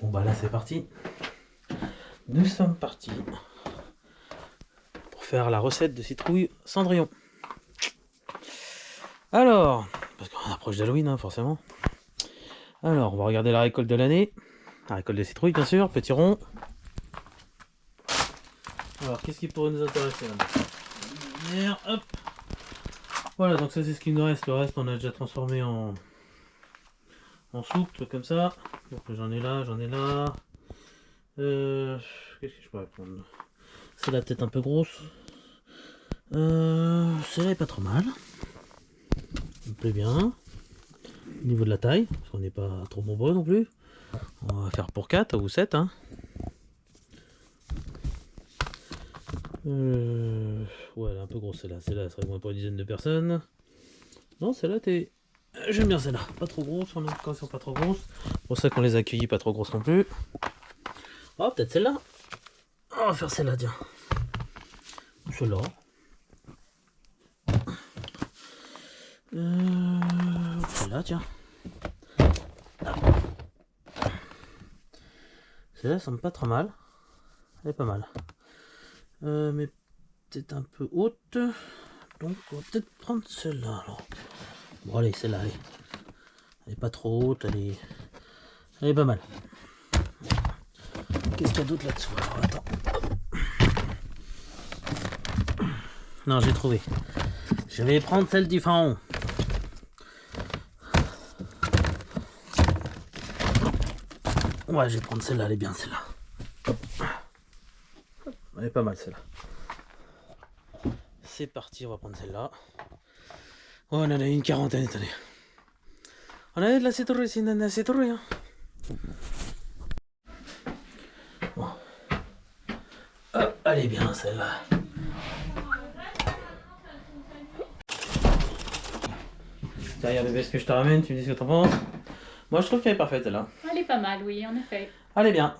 Bon bah là c'est parti. Nous sommes partis pour faire la recette de citrouille Cendrillon. Alors, parce qu'on approche d'Halloween hein, forcément. Alors on va regarder la récolte de l'année. La récolte de citrouilles bien sûr, petit rond. Alors qu'est-ce qui pourrait nous intéresser là? Hop. Voilà, donc ça c'est ce qui nous reste. Le reste on a déjà transformé en soupe, truc comme ça. Donc j'en ai là. Qu'est-ce que je pourrais prendre? Celle-là peut-être un peu grosse. Celle-là est pas trop mal. Ça me plaît bien. Au niveau de la taille, parce qu'on n'est pas trop nombreux non plus. On va faire pour 4 ou 7. Hein. Ouais, elle est un peu grosse celle-là. Celle-là serait moins pour une dizaine de personnes. Non, celle-là, j'aime bien celle-là. Pas trop grosse, on a quand sont pas trop grosses. C'est pour ça qu'on les a accueillis pas trop grosses non plus. Oh, peut-être celle-là. On va faire celle-là, tiens. Celle-là. Celle-là, tiens. Celle-là semble pas trop mal. Elle est pas mal. Mais peut-être un peu haute. Donc on va peut-être prendre celle-là alors. Bon allez, celle-là, allez. Elle est pas trop haute, elle est pas mal. Qu'est-ce qu'il y a d'autre là-dessous? Alors attends. Non, j'ai trouvé. Je vais prendre celle du fond. Ouais, je vais prendre celle-là, elle est bien celle-là. Elle est pas mal celle-là. C'est parti, on va prendre celle-là. Oh, on en a une quarantaine, attendez. On a de la citrouille, c'est une citrouille. Hein. Bon. Oh, elle est bien celle-là. Tiens, regarde bébé, ce que je te ramène, tu me dis ce que t'en penses. Moi je trouve qu'elle est parfaite là. Elle est pas mal, oui, en effet. Allez bien,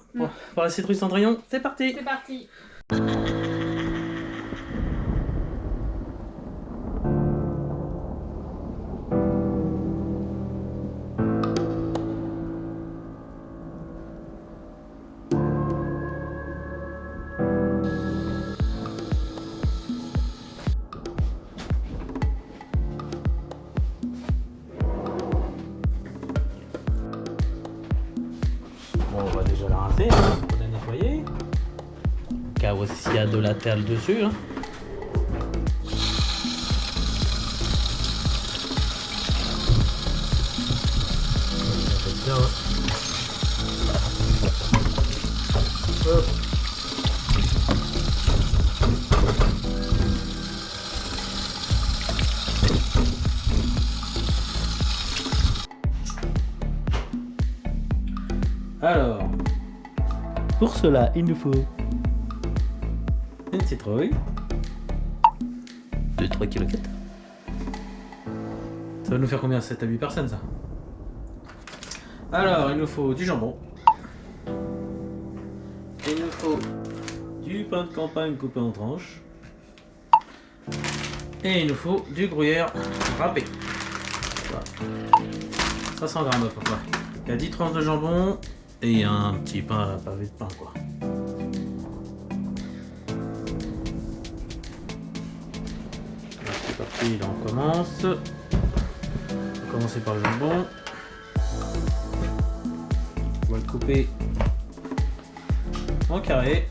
pour la citrouille Cendrillon, c'est parti. C'est parti. Bon, on va déjà la rincer, hein, pour la nettoyer. Car aussi il y a de la terre dessus. Hein. Hop. Alors, pour cela, il nous faut une citrouille de 3 kg. Ça va nous faire combien? 7 à 8 personnes ça? Alors, il nous faut du jambon. Il nous faut du pain de campagne coupé en tranches. Et il nous faut du gruyère râpé. Voilà. 500 grammes à peu près. Il y a 10 tranches de jambon et un petit pain, pavé de pain quoi. C'est parti, là on commence. On va commencer par le jambon. On va le couper en carré.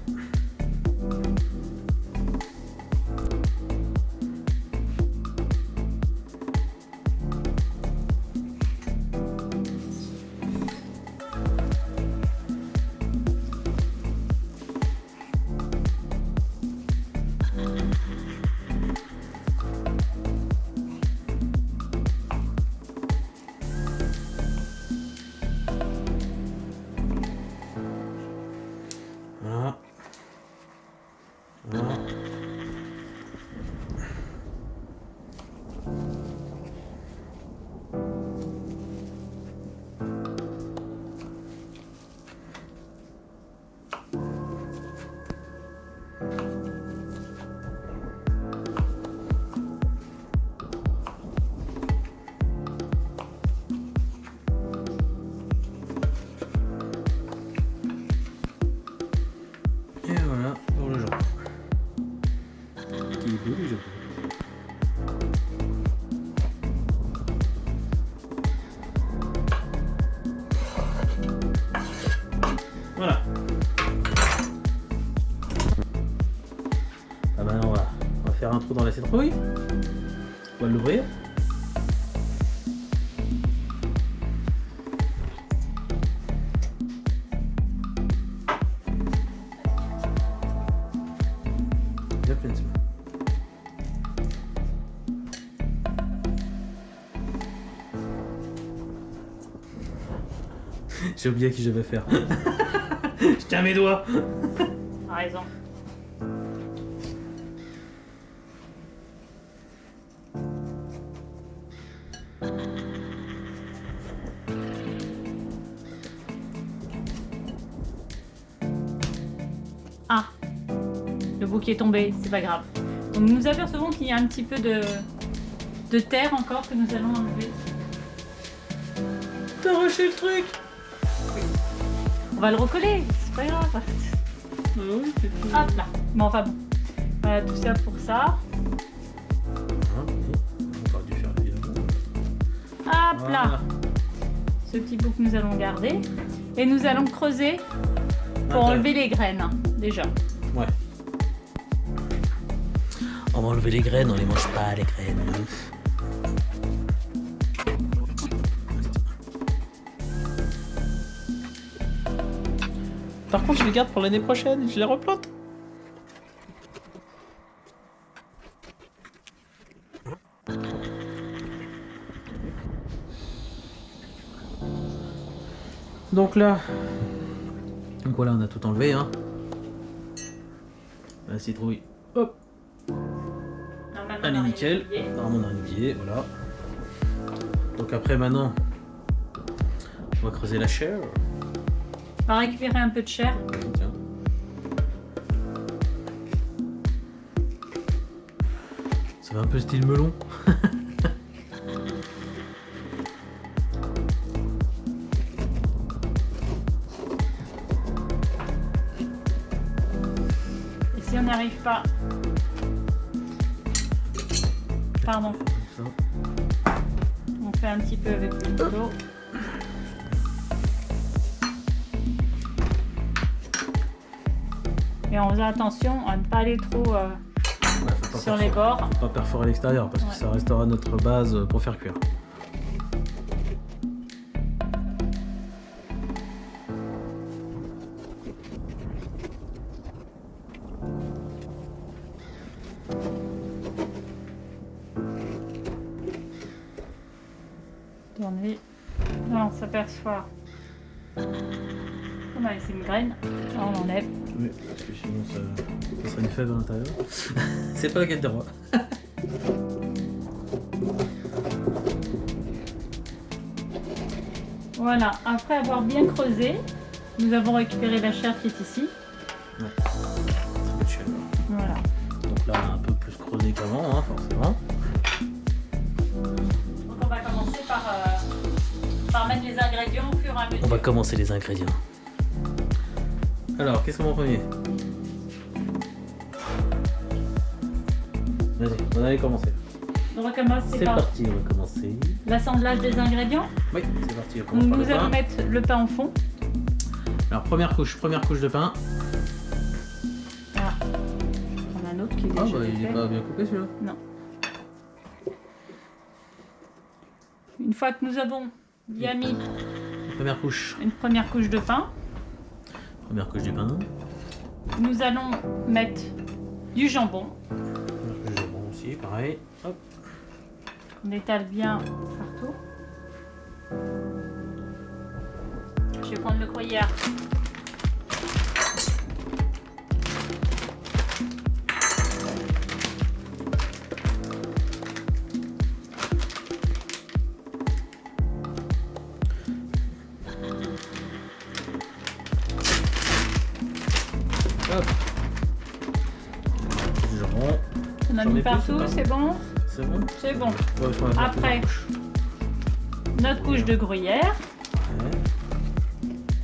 Voilà. trou dans la citrouille. On va l'ouvrir. Il y a plein de semaines. J'ai oublié à qui je vais faire. Je tiens mes doigts. T'as raison. Ah, le bouquet est tombé, c'est pas grave. Donc nous apercevons qu'il y a un petit peu de terre encore que nous allons enlever. T'as arraché le truc. On va le recoller, c'est pas grave. Ah oui, c'est tout. Hop là. Bon, enfin bon. Voilà, tout ça pour ça. Ah, oui. On aurait dû faire évidemment. Hop Voilà. là. Ce petit bout que nous allons garder. Et nous allons creuser pour enlever les graines, déjà. Ouais. On va enlever les graines, on les mange pas les graines. Par contre, je les garde pour l'année prochaine, je les replante. Donc là, donc voilà, on a tout enlevé, hein. La citrouille, hop, Normalement, elle est on a nickel. rien oublié. Normalement, on a un oublié, voilà. Donc après, maintenant, on va creuser la chair. On va récupérer un peu de chair. Tiens. Ça va un peu style melon. Et si on n'arrive pas... Pardon, Ça. on fait un petit peu avec le couteau. Et on faisait attention à ne pas aller trop Ouais, faut pas sur les perforer- bords. faut pas perforer l'extérieur parce Ouais. que ça restera notre base pour faire cuire. Tourner. Là, on s'aperçoit qu'on a laissé une graine. Là, on enlève. Oui, parce que sinon ça serait une fève à l'intérieur. C'est pas la quête des rois. Voilà, après avoir bien creusé, nous avons récupéré la chair qui est ici. Ouais. Ça fait de chair. Voilà. Donc là, on a un peu plus creusé qu'avant, hein, forcément. Donc on va commencer par mettre les ingrédients au fur et à mesure. On va commencer les ingrédients. Alors, qu'est-ce qu'on met en premier? Vas-y, on allait commencer. On va commencer C'est par parti, on va commencer. l'assemblage des ingrédients. Oui, c'est parti, on commence Donc par le nous allons pain. mettre le pain au fond. Alors, première couche de pain. Ah, on a un autre qui est Ah déjà bah il est fait. pas bien coupé celui-là. Non. Une fois que nous avons bien mis Première couche. une première couche de pain, Première couche du pain. nous allons mettre du jambon. Première couche de jambon aussi, pareil. Hop. On étale bien partout. Je vais prendre le gruyère. Hop. Du jambon. On a J'en ai mis plus, partout, ou pas c'est bon? C'est bon? C'est bon. Ouais, parce qu'on va faire Après, plusieurs couches. notre couche de gruyère. Ouais.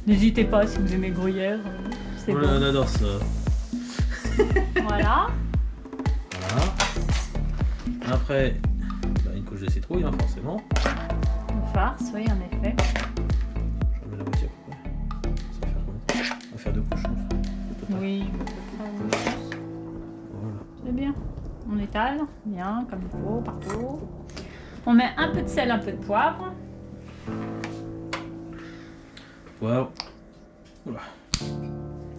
N'hésitez pas si vous aimez gruyère, c'est Voilà, on bon. adore ça. Voilà. Voilà. Après, bah, une couche de citrouille, hein, forcément. Une farce, oui, en effet. Je remets la moitié à peu près. Ça va faire combien? On va faire deux couches, je pense. Au total. Oui, à peu près, oui. Voilà. C'est bien. On est étale. Bien, comme il faut, partout. On met un peu de sel, un peu de poivre. Poivre. Oula.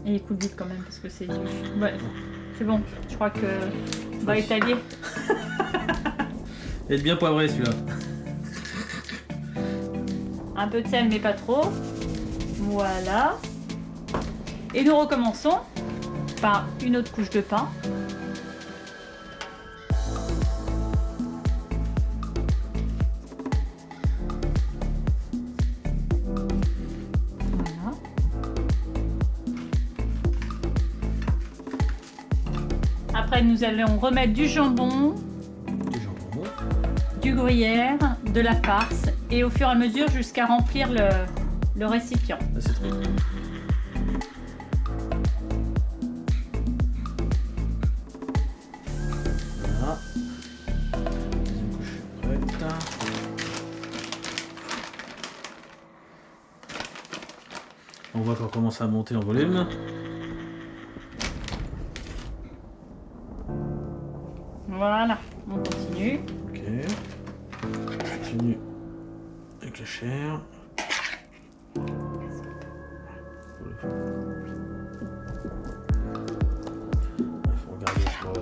Et il coule vite quand même parce que c'est du... Ouais, c'est bon. Je crois que on va étaler. Il est bien poivré celui-là. Un peu de sel, mais pas trop. Voilà. Et nous recommençons par une autre couche de pain. Voilà. Après, nous allons remettre du jambon, du gruyère, de la farce et au fur et à mesure jusqu'à remplir le récipient. Ah, c'est trop. Voilà. Deuxième couche prête. On voit qu'on commence à monter en volume. Voilà, on continue. Ok. On continue avec la chair. Il faut regarder pour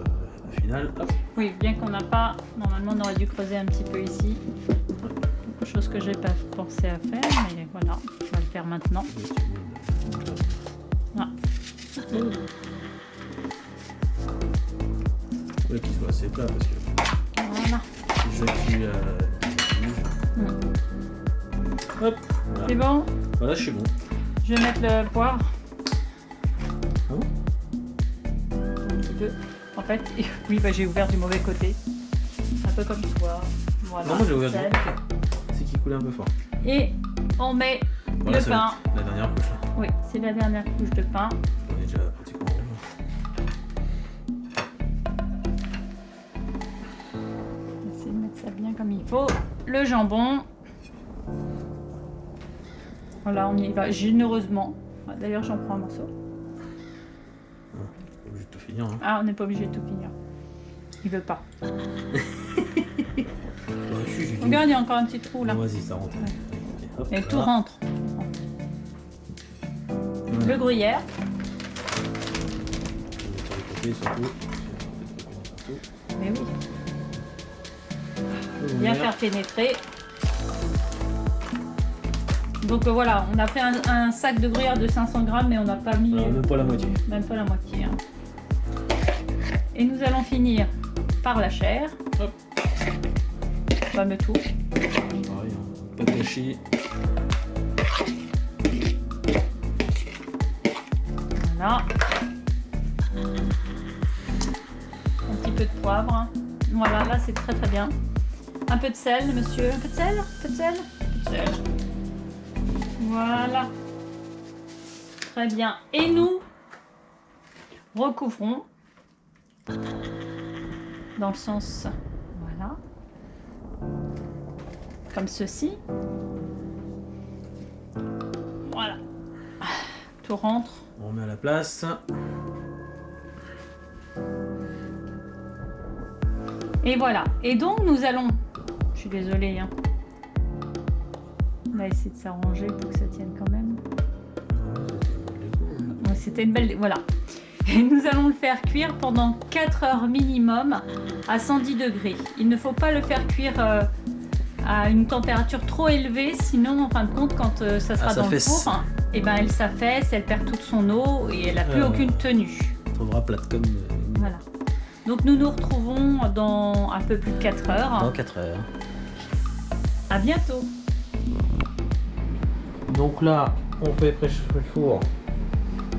la finale. Hop. Oui, bien qu'on n'a pas... Normalement, on aurait dû creuser un petit peu ici. Quelque chose que j'ai pas pensé à faire, mais voilà, on va le faire maintenant. Ah. Ouais, qu'il soit assez plat parce que Voilà. si j'accueille hop, voilà. C'est bon? Voilà, je suis bon. Je vais mettre le poivre. Ah bon? Un petit peu. En fait, oui, bah, j'ai ouvert du mauvais côté. Un peu comme toi. Voilà. Non, moi j'ai ouvert du sel. bon côté. C'est qu'il coulait un peu fort. Et on met Voilà, le ça pain. va être la dernière couche. Là. Oui, c'est la dernière couche de pain. On est déjà pratiquement bon. On va essayer de mettre ça bien comme il faut. Le jambon. Voilà, on y va généreusement. D'ailleurs, j'en prends un morceau. Pas obligé de tout finir. Hein. Ah, on n'est pas obligé de tout finir. Il veut pas. Ouais, si, j'ai dit. Regarde, il y a encore un petit trou là. Bon, vas-y, ça rentre. Ouais. Ok, hop, Et tout voilà. rentre. Voilà. Le gruyère. Sur les côtés surtout. Mais oui. Le Bien gruyère. faire pénétrer. Donc voilà, on a fait un sac de gruyère de 500 grammes, mais on n'a pas mis Même pas la moitié. même pas la moitié. Hein. Et nous allons finir par la chair. Hop. Fameux tout. Pareil, hein. Pas de gâchis. Voilà. Un petit peu de poivre. Voilà, là c'est très très bien. Un peu de sel, monsieur. Un peu de sel. Un peu de sel. Un peu de sel. Voilà. Très bien. Et nous recouvrons dans le sens, voilà, comme ceci. Voilà. Tout rentre. On remet à la place. Et voilà. Et donc nous allons... Je suis désolée, hein. On va essayer de s'arranger pour que ça tienne quand même. Ouais, c'était une belle... Voilà. Et nous allons le faire cuire pendant 4 heures minimum à 110 degrés. Il ne faut pas le faire cuire à une température trop élevée, sinon en fin de compte quand ça sera dans le four, et ben elle s'affaisse, elle perd toute son eau et elle n'a plus aucune tenue. On trouvera plate comme... Voilà. Donc nous nous retrouvons dans un peu plus de 4 heures. Dans 4 heures. À bientôt. Donc là, on fait préchauffer le four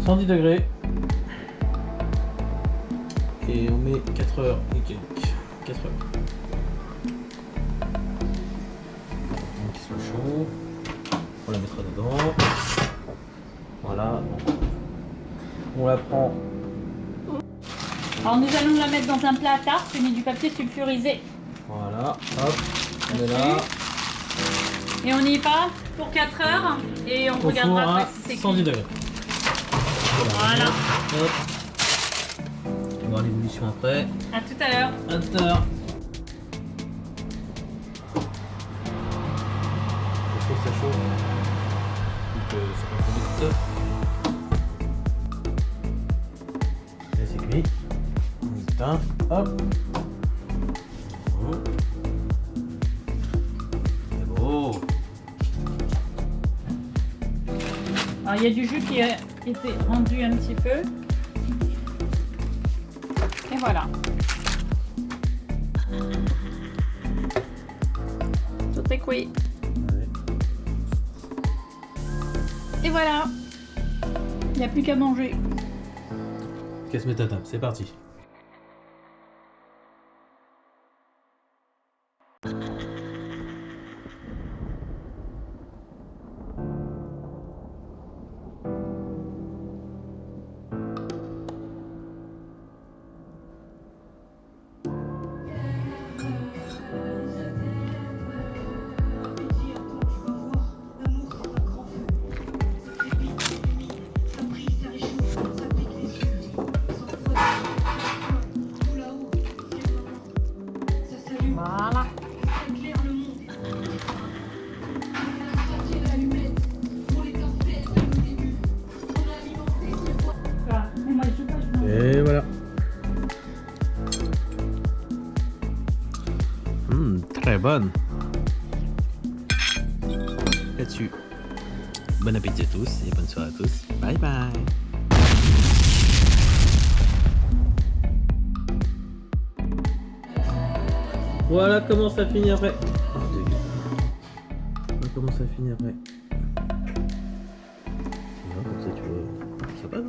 110 degrés. Et on met 4 heures et quelques. 4 heures. Donc qu'il soit chaud. On la mettra dedans. Voilà. On la prend. Alors nous allons la mettre dans un plat à tarte, muni du papier sulfurisé. Voilà. Hop. On est là. Et on y va pour 4 heures et on Au regardera four après à si c'est 110 cuit. degrés. Voilà. Hop. va voir l'évolution après. À tout à l'heure. À tout à l'heure. Ça chauffe. Donc c'est pas et c'est cuit. On éteint. Hop. C'est beau. Alors il y a du jus qui a été rendu un petit peu. Et voilà. Tout est cuit. Et voilà. Il n'y a plus qu'à manger. Qu'à se mettre à table, c'est parti. Voilà. Et voilà. Très bonne. Là-dessus. Bon appétit à tous et bonne soirée à tous. Bye bye. Voilà comment ça finit après. Voilà comment ça finit après. Voilà, comme ça tu vois. Ça passe.